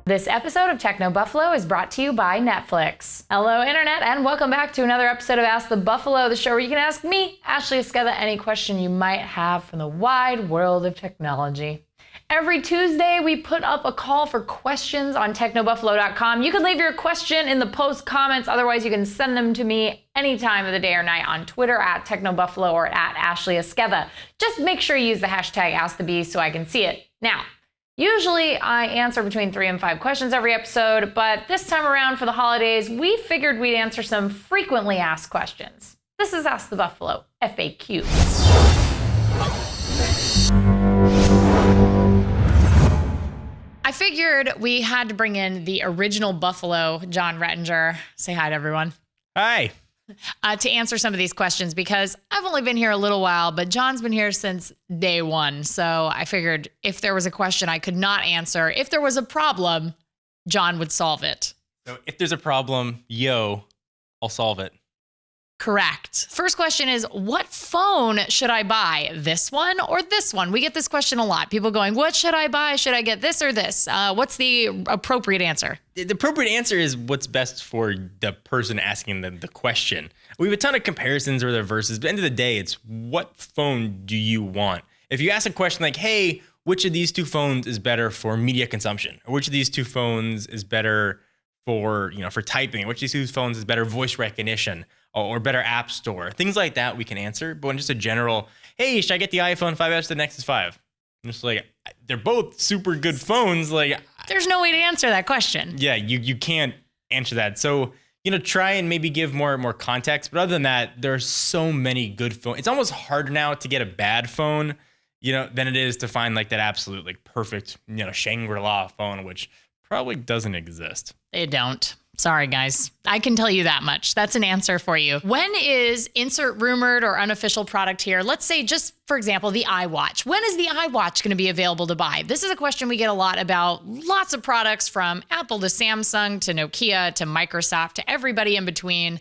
This episode of Techno Buffalo is brought to you by Netflix. Hello, Internet, and welcome back to another episode of Ask the Buffalo, the show where you can ask me, Ashley Esqueda, any question you might have from the wide world of technology. Every Tuesday, we put up a call for questions on technobuffalo.com. You can leave your question in the post comments. Otherwise, you can send them to me any time of the day or night on Twitter at technobuffalo or at Ashley Esqueda. Just make sure you use the hashtag AskTheBee so I can see it. Now, usually I answer between 3 and 5 questions every episode, but this time around for the holidays, we figured we'd answer some frequently asked questions. This is Ask the Buffalo, FAQ. I figured we had to bring in the original Buffalo, Jon Rettinger. Say hi to everyone. Hi. To answer some of these questions because I've only been here a little while, but John's been here since day one. So I figured if there was a question I could not answer, if there was a problem, John would solve it. So if there's a problem, I'll solve it. Correct. First question is, what phone should I buy? This one or this one? We get this question a lot. People going, what should I buy? Should I get this or this? What's the appropriate answer? The appropriate answer is what's best for the person asking the question. We have a ton of comparisons or the verses, but at the end of the day, it's what phone do you want? If you ask a question like, hey, which of these two phones is better for media consumption? Or which of these two phones is better for typing? Which of these two phones is better voice recognition? Or better app store, things like that we can answer. But when just a general, hey, should I get the iPhone 5S, the Nexus 5? I'm just like, they're both super good phones. Like, there's no way to answer that question. Yeah, you can't answer that. So, try and maybe give more context. But other than that, there's so many good phones. It's almost harder now to get a bad phone, than it is to find like that absolute like perfect, Shangri-La phone, which probably doesn't exist. They don't. Sorry, guys. I can tell you that much. That's an answer for you. When is insert rumored or unofficial product here? Let's say just, for example, the iWatch. When is the iWatch going to be available to buy? This is a question we get a lot about lots of products from Apple to Samsung to Nokia to Microsoft to everybody in between.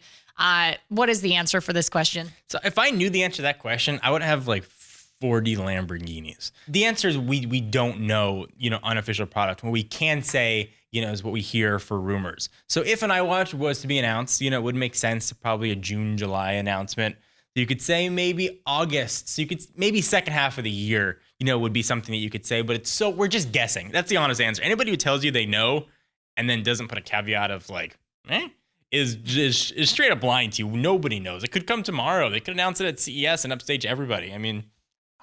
What is the answer for this question? So if I knew the answer to that question, I would have like 40 Lamborghinis. The answer is we don't know, unofficial product. What we can say, is what we hear for rumors. So if an iWatch was to be announced, it would make sense, probably a June, July announcement. You could say maybe August. So you could maybe second half of the year, would be something that you could say, but we're just guessing. That's the honest answer. Anybody who tells you they know and then doesn't put a caveat of like, is straight up lying to you. Nobody knows. It could come tomorrow. They could announce it at CES and upstage everybody. I mean,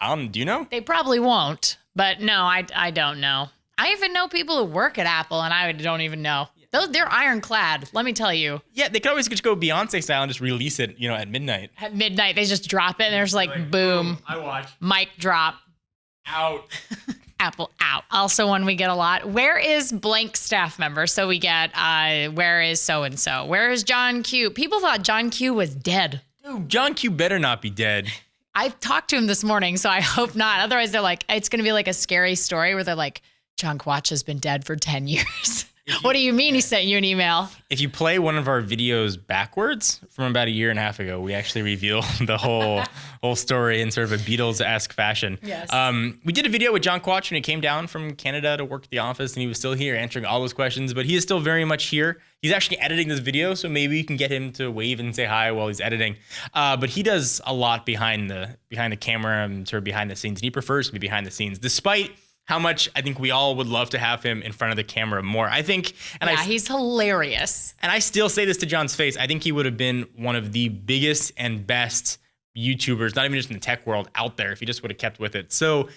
do you know? They probably won't, but no, I don't know. I even know people who work at Apple, and I don't even know. They're ironclad, let me tell you. Yeah, they could always just go Beyonce style and just release it, at midnight. At midnight, they just drop it, and there's like boom. iWatch. Mic drop. Out. Apple out. Also one we get a lot. Where is blank staff member? So we get, where is so-and-so? Where is John Q? People thought John Q was dead. Dude, John Q better not be dead. I talked to him this morning, so I hope not. Otherwise, they're like, it's going to be like a scary story where they're like, John Quatch has been dead for 10 years. What do you mean he sent you an email? If you play one of our videos backwards from about a year and a half ago, we actually reveal the whole story in sort of a Beatles-esque fashion. Yes. We did a video with John Quatch when he came down from Canada to work at the office, and he was still here answering all those questions, but he is still very much here. He's actually editing this video, so maybe you can get him to wave and say hi while he's editing. But he does a lot behind the camera and sort of behind the scenes, and he prefers to be behind the scenes, despite how much I think we all would love to have him in front of the camera more. I think, he's hilarious. And I still say this to John's face. I think he would have been one of the biggest and best YouTubers, not even just in the tech world, out there if he just would have kept with it. So,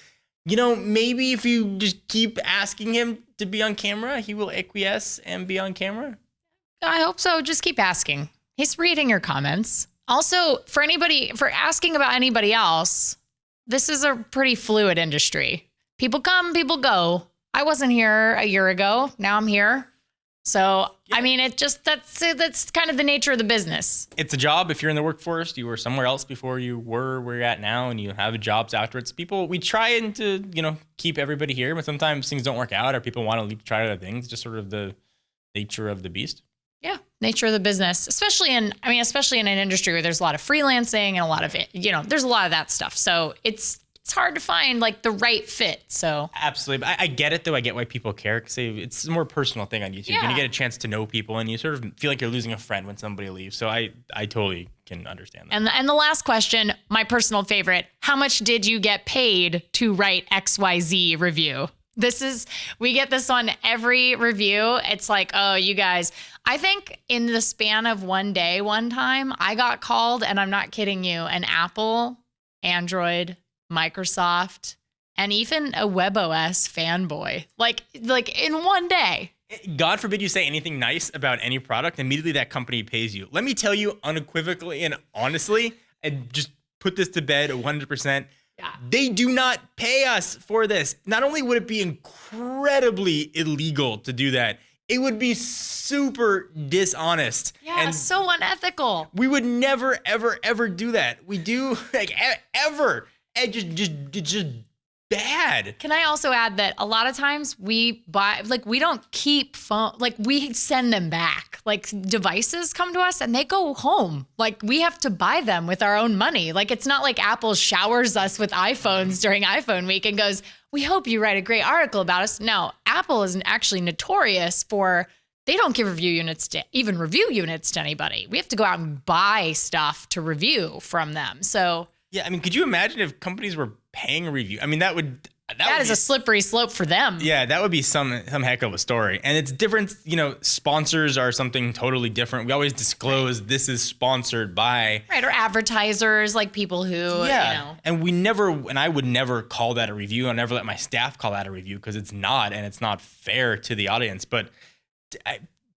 maybe if you just keep asking him to be on camera, he will acquiesce and be on camera. I hope so. Just keep asking. He's reading your comments. Also, for asking about anybody else, this is a pretty fluid industry. People come, people go. I wasn't here a year ago. Now I'm here. So, yeah. I mean, that's kind of the nature of the business. It's a job. If you're in the workforce, you were somewhere else before you were where you're at now, and you have jobs afterwards. We try to, keep everybody here, but sometimes things don't work out or people want to try other things. Just sort of the nature of the beast. Yeah, nature of the business, especially in an industry where there's a lot of freelancing and a lot of there's a lot of that stuff. So it's it's hard to find like the right fit. So Absolutely. I get it, though. I get why people care because it's a more personal thing on YouTube. Yeah. And you get a chance to know people and you sort of feel like you're losing a friend when somebody leaves. So I totally can understand that. And the last question, my personal favorite, how much did you get paid to write XYZ review? We get this on every review. It's like, oh, you guys, I think in the span of one day, one time, I got called, and I'm not kidding you, an Apple, Android, Microsoft, and even a WebOS fanboy, like in one day. God forbid you say anything nice about any product, immediately that company pays you. Let me tell you unequivocally and honestly, and just put this to bed 100%. Yeah. They do not pay us for this. Not only would it be incredibly illegal to do that, it would be super dishonest. Yeah, and so unethical. we would never, ever, ever do that. We do ever. And just bad. Can I also add that a lot of times we buy, like, we don't keep phone, like, we send them back. Like, devices come to us and they go home. Like, we have to buy them with our own money. Like, it's not like Apple showers us with iPhones during iPhone week and goes, we hope you write a great article about us. No, Apple is actually notorious for, they don't give review units to anybody. We have to go out and buy stuff to review from them. So Yeah, I mean, could you imagine if companies were paying a review? I mean, that that is a slippery slope for them. Yeah, that would be some heck of a story. And it's different, sponsors are something totally different. We always disclose this is sponsored by. Right, or advertisers, like people who, And I would never call that a review. I never let my staff call that a review because it's not, and it's not fair to the audience. But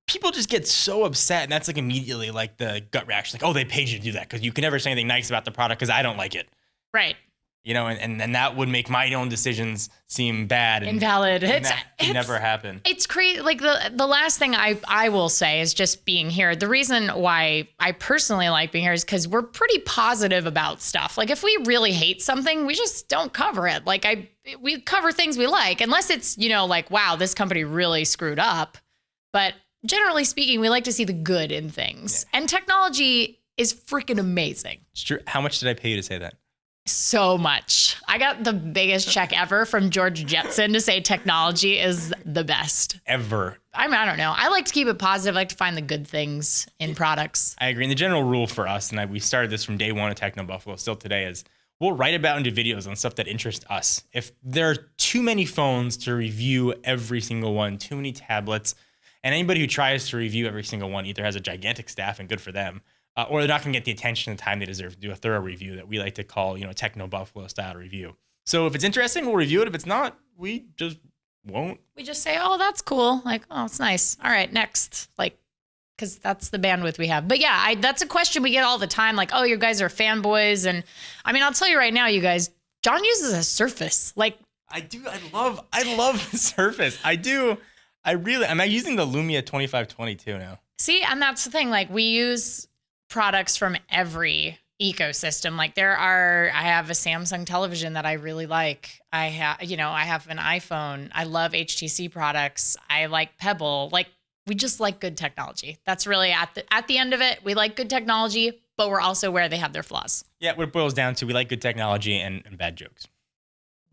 people just get so upset, and that's like immediately like the gut reaction, like, oh, they paid you to do that because you can never say anything nice about the product because I don't like it. Right. And that would make my own decisions seem bad. And invalid. That can never happen. It's crazy. Like the last thing I will say is just being here. The reason why I personally like being here is because we're pretty positive about stuff. Like if we really hate something, we just don't cover it. Like we cover things we like, unless it's, like, wow, this company really screwed up. But generally speaking, we like to see the good in things. Yeah. And technology is freaking amazing. It's true. How much did I pay you to say that? So much. I got the biggest check ever from George Jetson to say technology is the best. Ever. I don't know. I like to keep it positive. I like to find the good things in products. I agree. And the general rule for us, and we started this from day one of Techno Buffalo, still today, is we'll write about and do videos on stuff that interests us. If there are too many phones to review every single one, too many tablets, and anybody who tries to review every single one either has a gigantic staff, and good for them, or they're not going to get the attention and time they deserve to do a thorough review that we like to call, Techno Buffalo style review. So if it's interesting, we'll review it. If it's not, we just won't. We just say, oh, that's cool. Like, oh, it's nice. All right, next. Like, because that's the bandwidth we have. But yeah, that's a question we get all the time. Like, oh, you guys are fanboys. And I mean, I'll tell you right now, you guys, John uses a Surface. Like, I do. I love the Surface. I do. I'm using the Lumia 2522 now. See, and that's the thing. Like, we use products from every ecosystem. Like I have a Samsung television that I really like. I have an iPhone. I love HTC products. I like Pebble. Like, we just like good technology. That's really at the end of it. We like good technology, but we're also aware they have their flaws. Yeah, what it boils down to, we like good technology and bad jokes.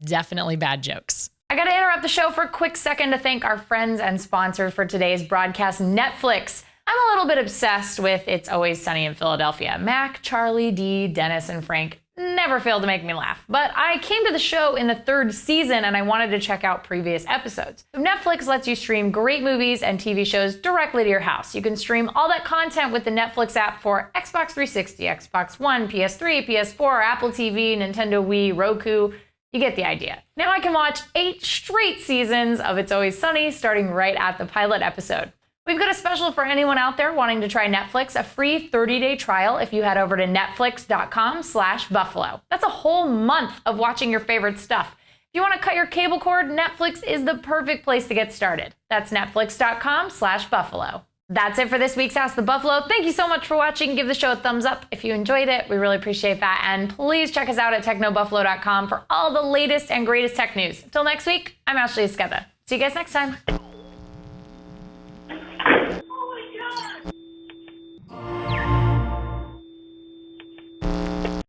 Definitely bad jokes. I got to interrupt the show for a quick second to thank our friends and sponsors for today's broadcast, Netflix. I'm a little bit obsessed with It's Always Sunny in Philadelphia. Mac, Charlie, Dee, Dennis, and Frank never fail to make me laugh. But I came to the show in the 3rd season and I wanted to check out previous episodes. So Netflix lets you stream great movies and TV shows directly to your house. You can stream all that content with the Netflix app for Xbox 360, Xbox One, PS3, PS4, Apple TV, Nintendo Wii, Roku. You get the idea. Now I can watch 8 straight seasons of It's Always Sunny, starting right at the pilot episode. We've got a special for anyone out there wanting to try Netflix, a free 30-day trial if you head over to netflix.com/buffalo. That's a whole month of watching your favorite stuff. If you want to cut your cable cord, Netflix is the perfect place to get started. That's netflix.com/buffalo. That's it for this week's Ask the Buffalo. Thank you so much for watching. Give the show a thumbs up if you enjoyed it. We really appreciate that. And please check us out at technobuffalo.com for all the latest and greatest tech news. Until next week, I'm Ashley Esqueda. See you guys next time.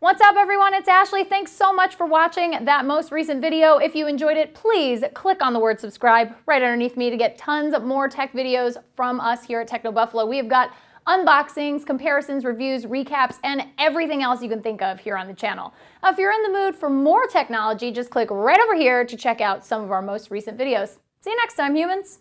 What's up, everyone? It's Ashley. Thanks so much for watching that most recent video. If you enjoyed it, please click on the word subscribe right underneath me to get tons more tech videos from us here at Techno Buffalo. We have got unboxings, comparisons, reviews, recaps, and everything else you can think of here on the channel. If you're in the mood for more technology, just click right over here to check out some of our most recent videos. See you next time, humans.